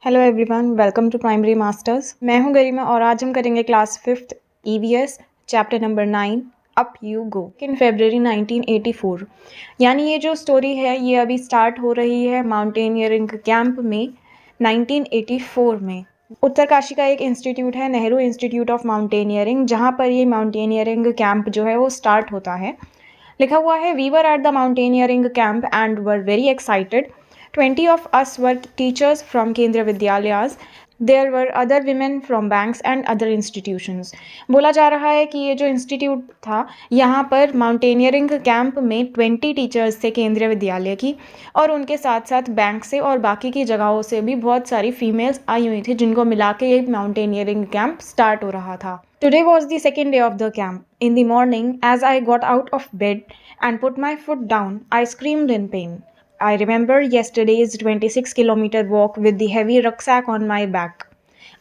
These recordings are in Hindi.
Hello everyone, welcome to primary masters. मैं हूं गरिमा और आज हम करेंगे class 5th EVS chapter number 9 up you go in February 1984। यानी ये जो स्टोरी है ये अभी स्टार्ट हो रही है माउंटेनियरिंग कैंप में 1984 में। उत्तरकाशी का एक इंस्टीट्यूट है, नेहरू इंस्टीट्यूट ऑफ माउंटेनियरिंग, जहाँ पर ये माउंटेनियरिंग कैंप जो है वो स्टार्ट होता है। लिखा हुआ है, we were at the mountaineering camp and were very excited. 20 of us were teachers from Kendriya Vidyalayas. There were other women from banks and other institutions. बोला जा रहा है कि ये जो इंस्टीट्यूट था यहाँ पर माउंटेनियरिंग कैंप में 20 टीचर्स थे केंद्रीय विद्यालय की, और उनके साथ साथ बैंक से और बाकी की जगहों से भी बहुत सारी फीमेल्स आई हुई थी, जिनको मिला के ये माउंटेनियरिंग कैंप स्टार्ट हो रहा था। Today was the second day of the camp. In the morning, as I got out of bed and put my foot down, I screamed in pain. I remember yesterday's 26-kilometer walk with the heavy rucksack on my back.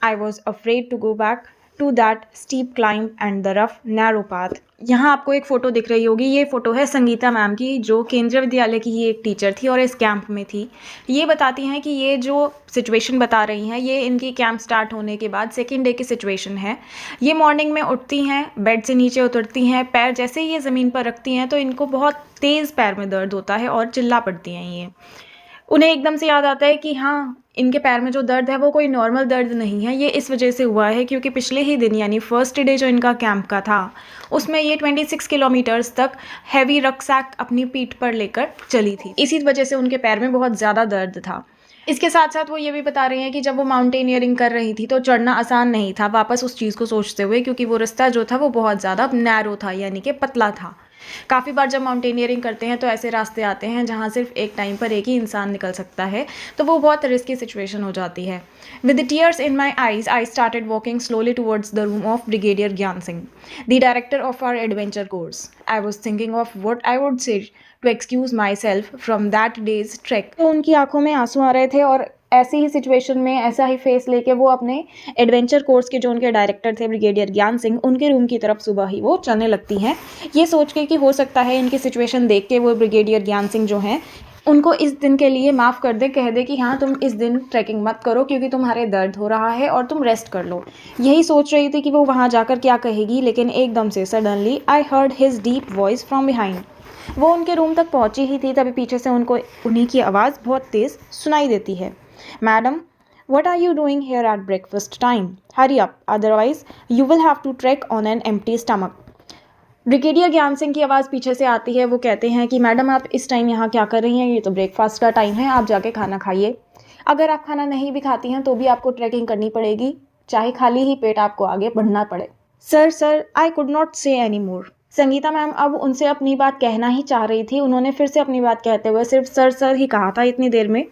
I was afraid to go back to that steep climb and the rough, narrow path. यहाँ आपको एक फ़ोटो दिख रही होगी, ये फ़ोटो है संगीता मैम की, जो केंद्रीय विद्यालय की ही एक टीचर थी और इस कैंप में थी। ये बताती हैं कि ये जो सिचुएशन बता रही हैं ये इनकी कैंप स्टार्ट होने के बाद सेकेंड डे की सिचुएशन है। ये मॉर्निंग में उठती हैं, बेड से नीचे उतरती हैं, पैर जैसे ही ये ज़मीन पर रखती हैं तो इनको बहुत तेज़ पैर में दर्द होता है और चिल्ला पड़ती हैं। ये उन्हें एकदम से याद आता है कि हाँ, इनके पैर में जो दर्द है वो कोई नॉर्मल दर्द नहीं है, ये इस वजह से हुआ है क्योंकि पिछले ही दिन यानी फर्स्ट डे जो इनका कैंप का था उसमें ये 26 किलोमीटर्स तक हैवी रक्सैक अपनी पीठ पर लेकर चली थी। इसी वजह से उनके पैर में बहुत ज़्यादा दर्द था। इसके साथ साथ वो ये भी बता रही हैं कि जब वो माउंटेनियरिंग कर रही थी तो चढ़ना आसान नहीं था, वापस उस चीज़ को सोचते हुए, क्योंकि वो रास्ता जो था वो बहुत ज़्यादा नैरो था, यानी कि पतला था। काफ़ी बार जब माउंटेनियरिंग करते हैं तो ऐसे रास्ते आते हैं जहाँ सिर्फ एक टाइम पर एक ही इंसान निकल सकता है, तो वो बहुत रिस्की सिचुएशन हो जाती है। With the tears in my eyes I started walking slowly towards the room of brigadier Gyan Singh, the director of our adventure course. I was thinking of what I would say to excuse myself from that day's trek. तो उनकी आंखों में आंसू आ रहे थे और ऐसी ही सिचुएशन में ऐसा ही फेस लेके वो अपने एडवेंचर कोर्स के जो उनके डायरेक्टर थे ब्रिगेडियर ज्ञान सिंह, उनके रूम की तरफ सुबह ही वो चलने लगती हैं, ये सोच के कि हो सकता है इनकी सिचुएशन देख के वो ब्रिगेडियर ज्ञान सिंह जो हैं उनको इस दिन के लिए माफ़ कर दे, कह दे कि हाँ तुम इस दिन ट्रैकिंग मत करो क्योंकि तुम्हारे दर्द हो रहा है और तुम रेस्ट कर लो। यही सोच रही थी कि वो वहाँ जाकर क्या कहेगी, लेकिन एकदम से suddenly I heard his deep voice from behind. वो उनके रूम तक पहुँची ही थी तभी पीछे से उनको उन्हीं की आवाज़ बहुत तेज़ सुनाई देती है। Madam, what are you doing here at breakfast time? Hurry up, otherwise you will have to trek on an empty stomach. Brigadier Gyan Singh की आवाज़ पीछे से आती है। वो कहते हैं कि मैडम आप इस टाइम यहाँ क्या कर रही हैं, ये तो ब्रेकफास्ट का टाइम है, आप जाके खाना खाइए। अगर आप खाना नहीं भी खाती हैं तो भी आपको ट्रैकिंग करनी पड़ेगी, चाहे खाली ही पेट आपको आगे बढ़ना पड़े। सर आई कुड नॉट से एनी मोर। संगीता मैम अब उनसे अपनी बात कहना ही चाह रही थी, उन्होंने फिर से अपनी बात कहते हुए सिर्फ सर ही कहा था इतनी देर में।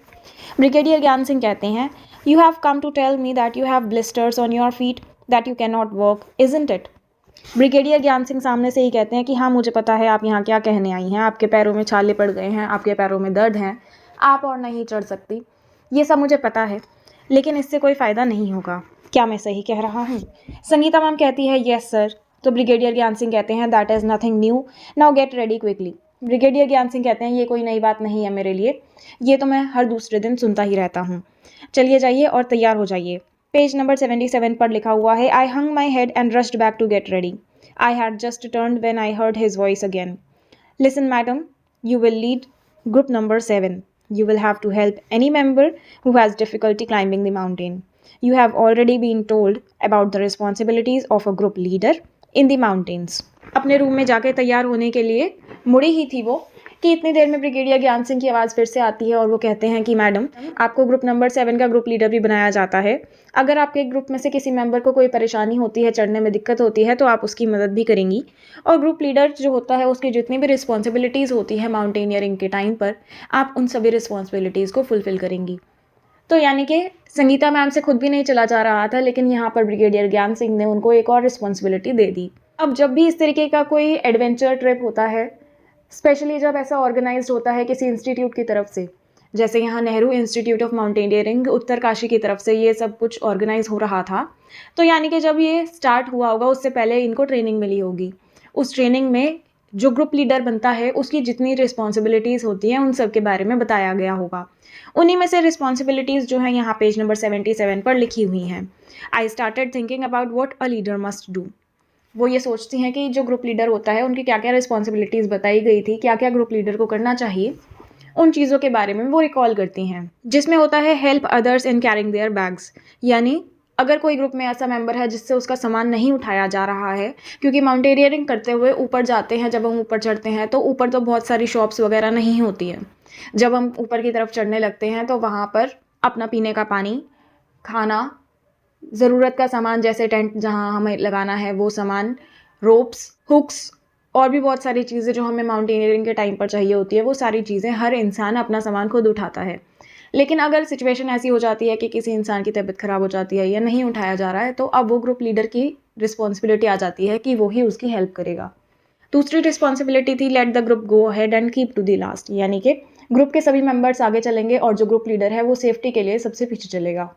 ब्रिगेडियर ज्ञान सिंह कहते हैं, you have come to tell me that you have blisters on your feet that you can not walk, isn't it? Brigadier Gyan Singh सामने से ही कहते हैं कि हाँ मुझे पता है आप यहाँ क्या कहने आई हैं, आपके पैरों में छाले पड़ गए हैं, आपके पैरों में दर्द हैं, आप और नहीं चढ़ सकती, ये सब मुझे पता है, लेकिन इससे कोई फ़ायदा नहीं होगा। क्या मैं सही कह रहा हूँ? संगीता मैम कहती है, यस सर। तो ब्रिगेडियर ज्ञान सिंह कहते हैं, that is nothing new, now get ready quickly. Brigadier Gyan Singh कहते हैं, ये कोई नई बात नहीं है मेरे लिए, ये तो मैं हर दूसरे दिन सुनता ही रहता हूँ। चलिए जाइए और तैयार हो जाइए। पेज नंबर 77 पर लिखा हुआ है, I hung my head and rushed back to get ready. I had just turned when I heard his voice again. Listen madam, you will lead group number 7. You will have to help any member who has difficulty climbing the mountain. You have already been told about the responsibilities of a group leader in the mountains. अपने रूम में जाके तैयार होने के लिए मुड़ी ही थी वो कि इतनी देर में ब्रिगेडियर ज्ञान सिंह की आवाज़ फिर से आती है और वो कहते हैं कि मैडम आपको ग्रुप नंबर 7 का ग्रुप लीडर भी बनाया जाता है। अगर आपके ग्रुप में से किसी मेंबर को कोई परेशानी होती है, चढ़ने में दिक्कत होती है, तो आप उसकी मदद भी करेंगी, और ग्रुप लीडर जो होता है उसकी जितनी भी रिस्पॉन्सिबिलिटीज़ होती है माउंटेनियरिंग के टाइम पर, आप उन सभी रिस्पॉन्सिबिलिटीज़ को फुलफ़िल करेंगी। तो यानी कि संगीता मैम से खुद भी नहीं चला जा रहा था, लेकिन यहाँ पर ब्रिगेडियर ज्ञान सिंह ने उनको एक और रिस्पॉन्सिबिलिटी दे दी। अब जब भी इस तरीके का कोई एडवेंचर ट्रिप होता है, स्पेशली जब ऐसा ऑर्गेनाइज्ड होता है किसी इंस्टीट्यूट की तरफ से, जैसे यहाँ Nehru institute of mountaineering Uttarkashi की तरफ से ये सब कुछ ऑर्गेनाइज हो रहा था, तो यानी कि जब ये स्टार्ट हुआ होगा उससे पहले इनको ट्रेनिंग मिली होगी। उस ट्रेनिंग में जो ग्रुप लीडर बनता है उसकी जितनी रिस्पॉन्सिबिलिटीज़ होती हैं उन सब के बारे में बताया गया होगा। उन्हीं में से रिस्पॉन्सिबिलिटीज़ जो हैं यहाँ पेज नंबर 77 पर लिखी हुई हैं। I started thinking about what a leader must do. वो ये सोचती हैं कि जो ग्रुप लीडर होता है उनकी क्या क्या रिस्पॉन्सिबिलिटीज़ बताई गई थी, क्या क्या ग्रुप लीडर को करना चाहिए, उन चीज़ों के बारे में वो रिकॉल करती हैं। जिसमें होता है help others in carrying there bags, यानी अगर कोई ग्रुप में ऐसा मेंबर है जिससे उसका सामान नहीं उठाया जा रहा है, क्योंकि माउंटेनियरिंग करते हुए ऊपर जाते हैं, जब हम ऊपर चढ़ते हैं तो ऊपर तो बहुत सारी शॉप्स वगैरह नहीं होती हैं। जब हम ऊपर की तरफ चढ़ने लगते हैं तो वहाँ पर अपना पीने का पानी, खाना, ज़रूरत का सामान जैसे टेंट जहाँ हमें लगाना है वो सामान, रोप्स, हुक्स और भी बहुत सारी चीज़ें जो हमें माउंटेनियरिंग के टाइम पर चाहिए होती है, वो सारी चीज़ें हर इंसान अपना सामान खुद उठाता है। लेकिन अगर सिचुएशन ऐसी हो जाती है कि किसी इंसान की तबीयत ख़राब हो जाती है या नहीं उठाया जा रहा है, तो अब वो ग्रुप लीडर की रिस्पॉन्सिबिलिटी आ जाती है कि वो ही उसकी हेल्प करेगा। दूसरी रिस्पॉन्सिबिलिटी थी let the group go ahead and keep to the last, यानी कि ग्रुप के सभी मेंबर्स आगे चलेंगे और जो ग्रुप लीडर है वो सेफ्टी के लिए सबसे पीछे चलेगा।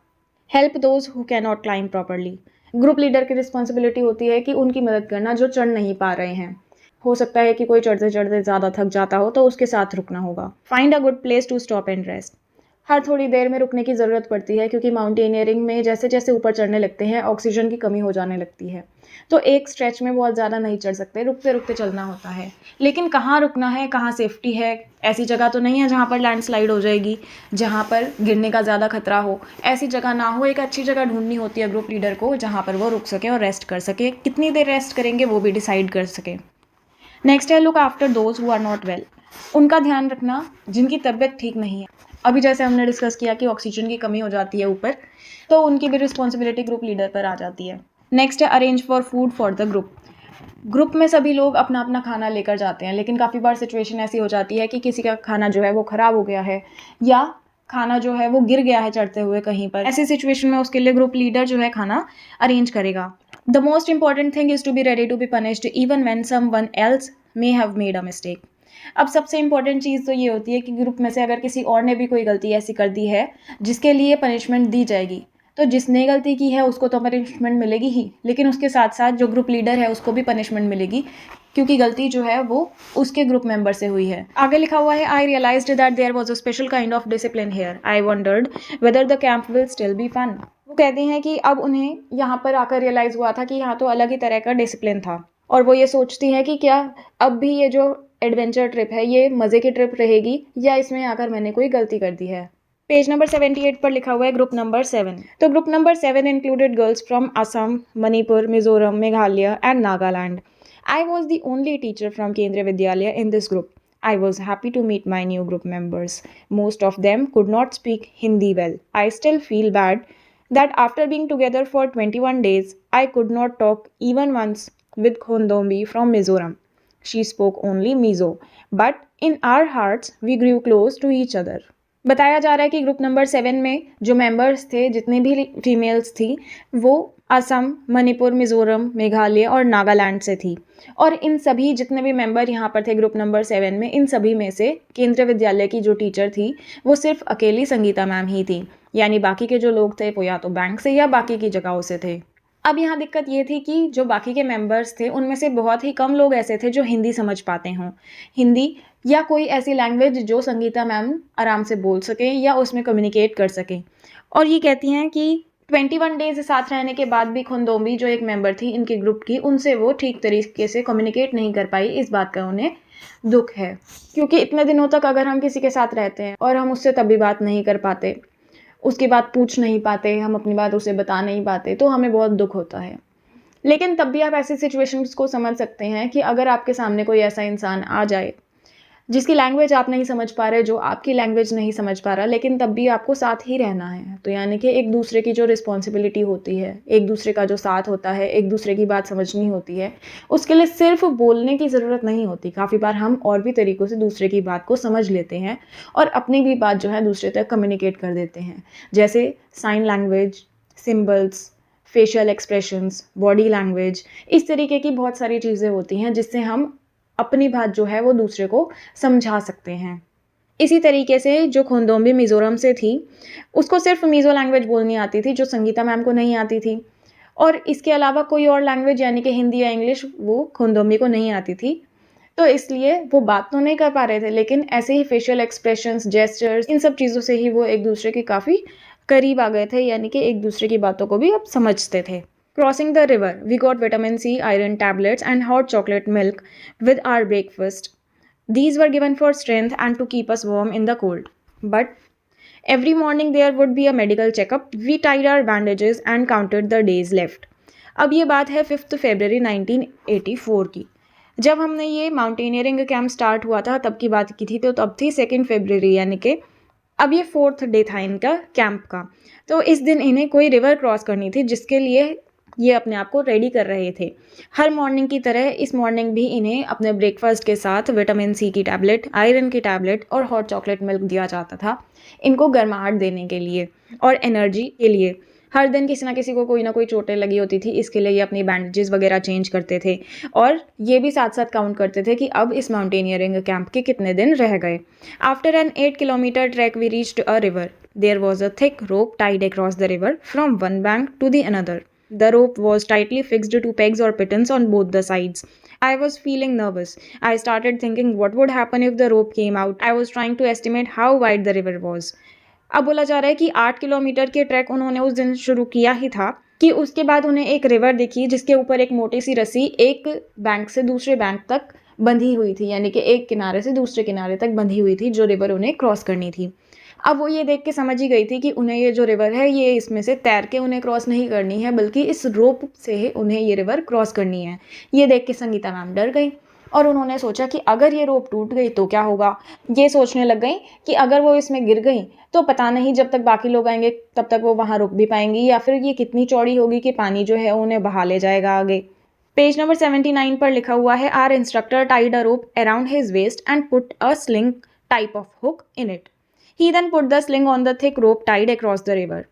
Help those who can not climb properly, group leader की रिस्पॉन्सिबिलिटी होती है कि उनकी मदद करना जो चढ़ नहीं पा रहे हैं। हो सकता है कि कोई चढ़ते चढ़ते ज़्यादा थक जाता हो तो उसके साथ रुकना होगा। Find a good place to stop and rest, हर थोड़ी देर में रुकने की ज़रूरत पड़ती है क्योंकि माउंटेनियरिंग में जैसे जैसे ऊपर चढ़ने लगते हैं ऑक्सीजन की कमी हो जाने लगती है, तो एक स्ट्रेच में बहुत ज़्यादा नहीं चढ़ सकते, रुकते रुकते चलना होता है। लेकिन कहाँ रुकना है, कहाँ सेफ्टी है, ऐसी जगह तो नहीं है जहाँ पर लैंडस्लाइड हो जाएगी, जहाँ पर गिरने का ज़्यादा खतरा हो, ऐसी जगह ना हो। एक अच्छी जगह ढूंढनी होती है ग्रुप लीडर को जहाँ पर वो रुक सके और रेस्ट कर सके। कितनी देर रेस्ट करेंगे वो भी डिसाइड कर सके। नेक्स्ट है look after those who are not well, उनका ध्यान रखना जिनकी तबीयत ठीक नहीं है। अभी जैसे हमने डिस्कस किया कि ऑक्सीजन की कमी हो जाती है ऊपर, तो उनकी भी रिस्पॉन्सिबिलिटी ग्रुप लीडर पर आ जाती है। नेक्स्ट है arrange for food for the group, group में सभी लोग अपना अपना खाना लेकर जाते हैं, लेकिन काफ़ी बार सिचुएशन ऐसी हो जाती है कि किसी का खाना जो है वो ख़राब हो गया है या खाना जो है वो गिर गया है चढ़ते हुए कहीं पर। ऐसी सिचुएशन में उसके लिए ग्रुप लीडर जो है खाना अरेंज करेगा। The most important thing is to be ready to be punished even when someone else may have made a mistake. अब सबसे इंपॉर्टेंट चीज़ तो ये होती है कि ग्रुप में से अगर किसी और ने भी कोई गलती ऐसी कर दी है जिसके लिए पनिशमेंट दी जाएगी, तो जिसने गलती की है उसको तो पनिशमेंट मिलेगी ही, लेकिन उसके साथ साथ जो ग्रुप लीडर है उसको भी पनिशमेंट मिलेगी क्योंकि गलती जो है वो उसके ग्रुप मेंबर से हुई है। आगे लिखा हुआ है I realised that there was a special kind of discipline here, I wondered whether the camp will still be fun. वो कहती हैं कि अब उन्हें यहाँ पर आकर रियलाइज़ हुआ था कि यहाँ तो अलग ही तरह का डिसिप्लिन था, और वो ये सोचती हैं कि क्या अब भी ये जो एडवेंचर ट्रिप है ये मज़े की ट्रिप रहेगी या इसमें आकर मैंने कोई गलती कर दी है। पेज नंबर 78 पर लिखा हुआ है ग्रुप नंबर 7। तो group number 7 included girls from Assam, Manipur, Mizoram, Meghalaya and Nagaland. I was the only teacher from केंद्रीय विद्यालय in this group. I was happy to meet my new group members. Most of them could not speak Hindi well. I still feel bad that after being together for 21 days, I could not talk even once with Khondombi from Mizoram. She spoke only Mizo, but in our hearts, we grew close to each other. बताया जा रहा है कि ग्रुप नंबर 7 में जो मेंबर्स थे, जितनी भी फीमेल्स थी, वो असम, मणिपुर, मिज़ोरम, मेघालय और नागालैंड से थी, और इन सभी जितने भी मेंबर यहाँ पर थे ग्रुप नंबर 7 में, इन सभी में से केंद्रीय विद्यालय की जो टीचर थी वो सिर्फ अकेली संगीता मैम ही थी, यानी बाकी के जो लोग थे वो या तो बैंक से या बाकी की जगहों से थे। अब यहाँ दिक्कत ये थी कि जो बाकी के मेंबर्स थे उनमें से बहुत ही कम लोग ऐसे थे जो हिंदी समझ पाते हों, हिंदी या कोई ऐसी लैंग्वेज जो संगीता मैम आराम से बोल सकें या उसमें कम्युनिकेट कर सकें। और ये कहती हैं कि 21 डेज साथ रहने के बाद भी खुंदोमी जो एक मेंबर थी इनके ग्रुप की, उनसे वो ठीक तरीके से कम्युनिकेट नहीं कर पाई। इस बात का उन्हें दुख है, क्योंकि इतने दिनों तक अगर हम किसी के साथ रहते हैं और हम उससे तभी बात नहीं कर पाते, उसकी बात पूछ नहीं पाते, हम अपनी बात उसे बता नहीं पाते, तो हमें बहुत दुख होता है। लेकिन तब भी आप ऐसी सिचुएशंस को समझ सकते हैं कि अगर आपके सामने कोई ऐसा इंसान आ जाए जिसकी लैंग्वेज आप नहीं समझ पा रहे, जो आपकी लैंग्वेज नहीं समझ पा रहा, लेकिन तब भी आपको साथ ही रहना है, तो यानी कि एक दूसरे की जो रिस्पॉन्सिबिलिटी होती है, एक दूसरे का जो साथ होता है, एक दूसरे की बात समझनी होती है, उसके लिए सिर्फ बोलने की ज़रूरत नहीं होती। काफ़ी बार हम और भी तरीक़ों से दूसरे की बात को समझ लेते हैं और अपनी भी बात जो है दूसरे तक कम्युनिकेट कर देते हैं, जैसे sign language, symbols, facial expressions, body language, इस तरीके की बहुत सारी चीज़ें होती हैं जिससे हम अपनी बात जो है वो दूसरे को समझा सकते हैं। इसी तरीके से जो खुंदोम्बी मिज़ोरम से थी, उसको सिर्फ मिज़ो लैंग्वेज बोलनी आती थी, जो संगीता मैम को नहीं आती थी, और इसके अलावा कोई और लैंग्वेज यानी कि हिंदी या इंग्लिश वो खुंदोम्बी को नहीं आती थी। तो इसलिए वो बात तो नहीं कर पा रहे थे, लेकिन ऐसे ही फेशियल एक्सप्रेशंस, जेस्चर्स, इन सब चीज़ों से ही वो एक दूसरे के काफ़ी करीब आ गए थे, यानी कि एक दूसरे की बातों को भी अब समझते थे। Crossing the river, we got vitamin C, iron tablets and hot chocolate milk with our breakfast. These were given for strength and to keep us warm in the cold. But every morning there would be a medical checkup. We tied our bandages and counted the days left. अब ये बात है 5 फरवरी 1984 की, जब हमने ये माउंटेनियरिंग कैंप स्टार्ट हुआ था तब की बात की थी। तो तब थी 2 फरवरी, यानी कि अब ये 4th डे था इनका कैंप का। तो इस दिन इन्हें कोई रिवर क्रॉस करनी थी, जिसके लिए ये अपने आप को रेडी कर रहे थे। हर मॉर्निंग की तरह इस मॉर्निंग भी इन्हें अपने ब्रेकफास्ट के साथ विटामिन सी की टैबलेट, आयरन की टैबलेट और हॉट चॉकलेट मिल्क दिया जाता था, इनको गर्माहट देने के लिए और एनर्जी के लिए। हर दिन किसी ना किसी को कोई ना कोई चोटें लगी होती थी, इसके लिए ये अपनी बैंडेजेस वगैरह चेंज करते थे और ये भी साथ साथ काउंट करते थे कि अब इस माउंटेनियरिंग कैंप के कितने दिन रह गए। After an 8 kilometre trek we reached a river. There was a thick rope tied across the river from one bank to the another. The rope was tightly fixed to pegs or pittons on both the sides. I was feeling nervous. I started thinking what would happen if the rope came out. I was trying to estimate how wide the river was. अब बोला जा रहा है कि 8 किलोमीटर के ट्रैक उन्होंने उस दिन शुरू किया ही था कि उसके बाद उन्हें एक रिवर दिखी, जिसके ऊपर एक मोटी सी रस्सी एक बैंक से दूसरे बैंक तक बंधी हुई थी, यानी कि एक किनारे से दूसरे किनारे तक बंधी हुई थी, जो रिवर उन्हें क्रॉस करनी थी। अब वो ये देख के समझ ही गई थी कि उन्हें ये जो रिवर है, ये इसमें से तैर के उन्हें क्रॉस नहीं करनी है, बल्कि इस रोप से उन्हें ये रिवर क्रॉस करनी है। ये देख के संगीता मैम डर गई और उन्होंने सोचा कि अगर ये रोप टूट गई तो क्या होगा। ये सोचने लग गई कि अगर वो इसमें गिर गई तो पता नहीं जब तक बाकी लोग आएंगे तब तक वो वहाँ रुक भी पाएंगी, या फिर ये कितनी चौड़ी होगी कि पानी जो है उन्हें बहा ले जाएगा आगे। पेज नंबर 79 पर लिखा हुआ है, our instructor tied a rope around his waist and put a sling type of hook in it. He then put the sling on the thick rope tied across the river.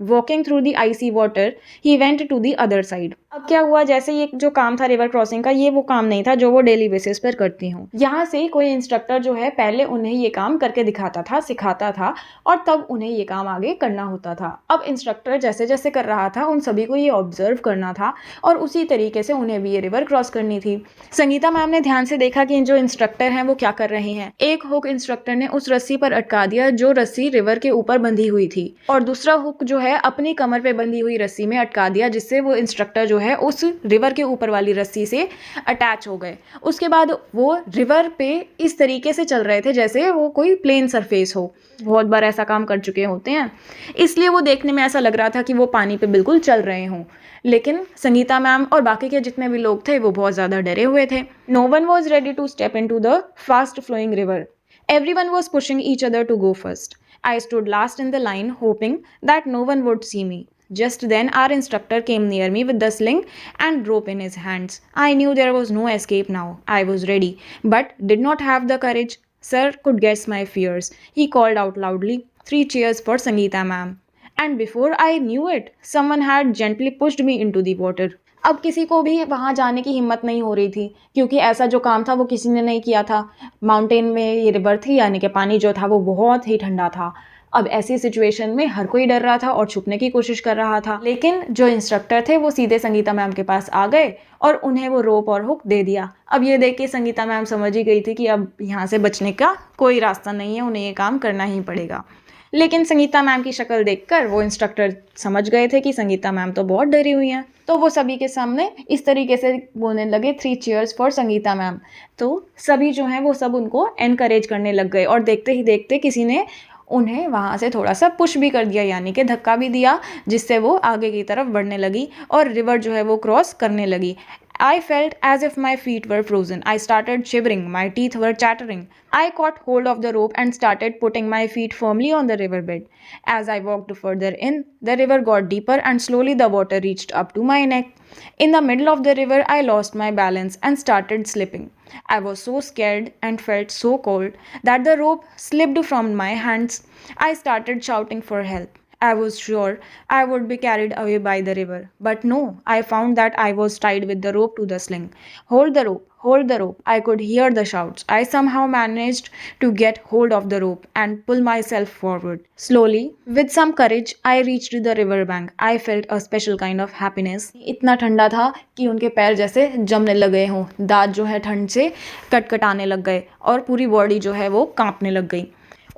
Walking through the icy water, he went to the other side. अब क्या हुआ, जैसे ये जो काम था रिवर क्रॉसिंग का, ये वो काम नहीं था जो वो डेली बेसिस पर करती हूँ। यहाँ से कोई इंस्ट्रक्टर जो है पहले उन्हें ये काम करके दिखाता था, सिखाता था और तब उन्हें ये काम आगे करना होता था। अब इंस्ट्रक्टर जैसे जैसे कर रहा था उन सभी को ये ऑब्जर्व करना था और उसी तरीके से उन्हें भी ये रिवर क्रॉस करनी थी। संगीता मैम ने ध्यान से देखा कि जो इंस्ट्रक्टर हैं वो क्या कर रहे हैं। एक हुक इंस्ट्रक्टर ने उस रस्सी पर अटका दिया जो रस्सी रिवर के ऊपर बंधी हुई थी, और दूसरा हुक जो है अपनी कमर पे बंधी हुई रस्सी में अटका दिया, जिससे वो इंस्ट्रक्टर जो है उस रिवर के ऊपर वाली रस्सी से अटैच हो गए। उसके बाद वो रिवर पे इस तरीके से चल रहे थे जैसे वो कोई प्लेन सरफेस हो। बहुत बार ऐसा काम कर चुके होते हैं, इसलिए वो देखने में ऐसा लग रहा था कि वो पानी पे बिल्कुल चल रहे हों। लेकिन संगीता मैम और बाकी के जितने भी लोग थे वो बहुत ज़्यादा डरे हुए थे। No one was ready to step into the fast flowing river. Everyone was pushing each other to go first. I stood last in the line, hoping that no one would see me. Just then, our instructor came near me with the sling and rope in his hands. I knew there was no escape now. I was ready, but did not have the courage. Sir could guess my fears. He called out loudly, 3 cheers for Sangeeta ma'am. And before I knew it, someone had gently pushed me into the water. अब किसी को भी वहाँ जाने की हिम्मत नहीं हो रही थी, क्योंकि ऐसा जो काम था वो किसी ने नहीं किया था। माउंटेन में ये रिवर थी, यानी कि पानी जो था वो बहुत ही ठंडा था। अब ऐसी सिचुएशन में हर कोई डर रहा था और छुपने की कोशिश कर रहा था, लेकिन जो इंस्ट्रक्टर थे वो सीधे संगीता मैम के पास आ गए और उन्हें वो रोप और हुक दे दिया। अब ये देख के संगीता मैम समझ ही गई थी कि अब यहाँ से बचने का कोई रास्ता नहीं है, उन्हें ये काम करना ही पड़ेगा। लेकिन संगीता मैम की शक्ल देखकर वो इंस्ट्रक्टर समझ गए थे कि संगीता मैम तो बहुत डरी हुई हैं, तो वो सभी के सामने इस तरीके से बोलने लगे, 3 चीयर्स फॉर संगीता मैम। तो सभी जो हैं वो सब उनको एनकरेज करने लग गए और देखते ही देखते किसी ने उन्हें वहाँ से थोड़ा सा पुश भी कर दिया, यानी कि धक्का भी दिया, जिससे वो आगे की तरफ बढ़ने लगी और रिवर जो है वो क्रॉस करने लगी। I felt as if my feet were frozen. I started shivering. My teeth were chattering. I caught hold of the rope and started putting my feet firmly on the riverbed. As I walked further in, the river got deeper and slowly the water reached up to my neck. In the middle of the river, I lost my balance and started slipping. I was so scared and felt so cold that the rope slipped from my hands. I started shouting for help. I was sure I would be carried away by the river. But no, I found that I was tied with the rope to the sling. Hold the rope, hold the rope. I could hear the shouts. I somehow managed to get hold of the rope and pull myself forward. Slowly, with some courage, I reached the river bank. I felt a special kind of happiness. इतना ठंडा था कि उनके पैर जैसे जमने लग गए हों, दांत जो है ठंड से कटकटाने लग गए और पूरी बॉडी जो है वो कांपने लग गई।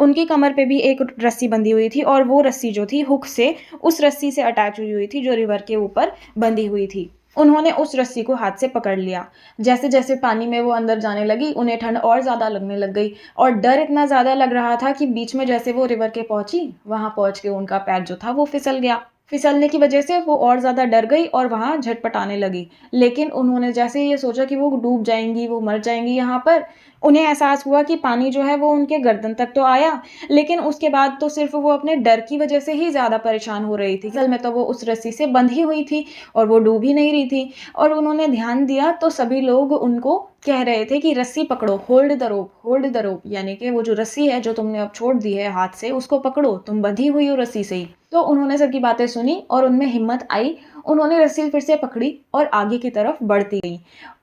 उनकी कमर पे भी एक रस्सी बंधी हुई थी और वो रस्सी जो थी हुक से उस रस्सी से अटैच हुई थी जो रिवर के ऊपर बंधी हुई थी। उन्होंने उस रस्सी को हाथ से पकड़ लिया। जैसे जैसे पानी में वो अंदर जाने लगी उन्हें ठंड और ज़्यादा लगने लग गई और डर इतना ज़्यादा लग रहा था कि बीच में जैसे वो रिवर के पहुंची वहां पहुंच के उनका पैर जो था वो फिसल गया। फिसलने की वजह से वो और ज़्यादा डर गई और वहाँ झटपटाने लगी। लेकिन उन्होंने जैसे ये सोचा कि वो डूब जाएंगी, वो मर जाएंगी यहाँ पर, उन्हें एहसास हुआ कि पानी जो है वो उनके गर्दन तक तो आया, लेकिन उसके बाद तो सिर्फ वो अपने डर की वजह से ही ज़्यादा परेशान हो रही थी। असल में तो वो उस रस्सी से बंधी हुई थी और वो डूब ही नहीं रही थी। और उन्होंने ध्यान दिया तो सभी लोग उनको कह रहे थे कि रस्सी पकड़ो, hold the rope, hold the rope, यानी कि वो जो रस्सी है जो तुमने अब छोड़ दी है हाथ से उसको पकड़ो, तुम बंधी हुई हो रस्सी से ही। तो उन्होंने सबकी बातें सुनी और उनमें हिम्मत आई। उन्होंने रस्सी फिर से पकड़ी और आगे की तरफ बढ़ती गई।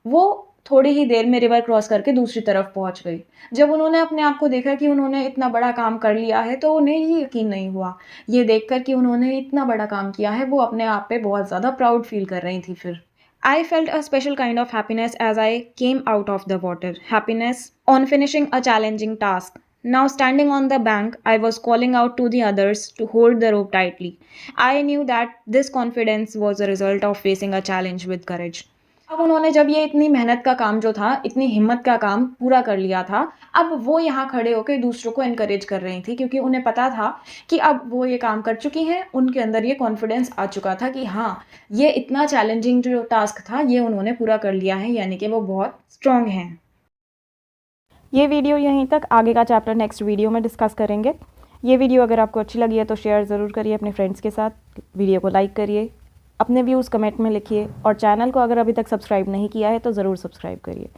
वो थोड़ी ही देर में रिवर क्रॉस करके दूसरी तरफ पहुंच गई। जब उन्होंने अपने आप को देखा कि उन्होंने इतना बड़ा काम कर लिया है तो उन्हें ही यकीन नहीं हुआ। ये देखकर कि उन्होंने इतना बड़ा काम किया है वो अपने आप पे बहुत ज़्यादा प्राउड फील कर रही थी फिर। I felt a special kind of happiness as I came out of the water. Happiness on finishing a challenging task. Now, standing on the bank, I was calling out to the others to hold the rope tightly. I knew that this confidence was a result of facing a challenge with courage. अब उन्होंने जब ये इतनी मेहनत का काम जो था, इतनी हिम्मत का काम पूरा कर लिया था, अब वो यहाँ खड़े होकर दूसरों को इनकरेज कर रही थी क्योंकि उन्हें पता था कि अब वो ये काम कर चुकी हैं, उनके अंदर ये कॉन्फिडेंस आ चुका था कि हाँ, ये इतना चैलेंजिंग जो टास्क था ये उन्होंने पूरा कर लिया है, यानी कि वो बहुत स्ट्रॉन्ग हैं। ये वीडियो यहीं तक, आगे का चैप्टर नेक्स्ट वीडियो में डिस्कस करेंगे। ये वीडियो अगर आपको अच्छी लगी है तो शेयर ज़रूर करिए अपने फ्रेंड्स के साथ, वीडियो को लाइक करिए, अपने व्यूज़ कमेंट में लिखिए और चैनल को अगर अभी तक सब्सक्राइब नहीं किया है तो ज़रूर सब्सक्राइब करिए।